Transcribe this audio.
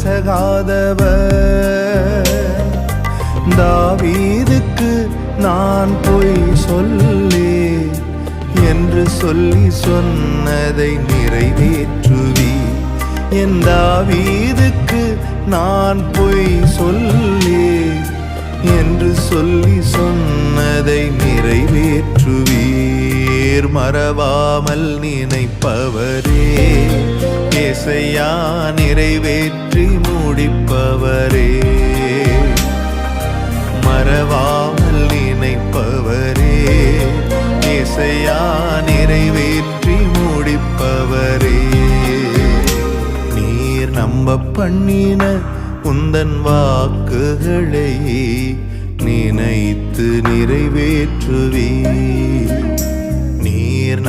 பிசகாதவர். தாவீதுக்கு நான் பொய் சொல்லே என்று சொல்லி சொன்னதை நிறைவேற்றுவி. என் தாவீதுக்கு நான் பொய் சொல்லே என்று சொல்லி சொன்னதை நிறைவேற்றுவீர். மறவாமல் நினைப்பவரே, ஏசையா நிறைவேற்றி முடிப்பவரே. மறவாமல் நினைப்பவரே, ஏசையா நிறைவேற்றி முடிப்பவரே. நீர் நம்ப பண்ணின உந்தன் வாக்குகளை நினைத்து நிறைவேற்றுவீர். நீர்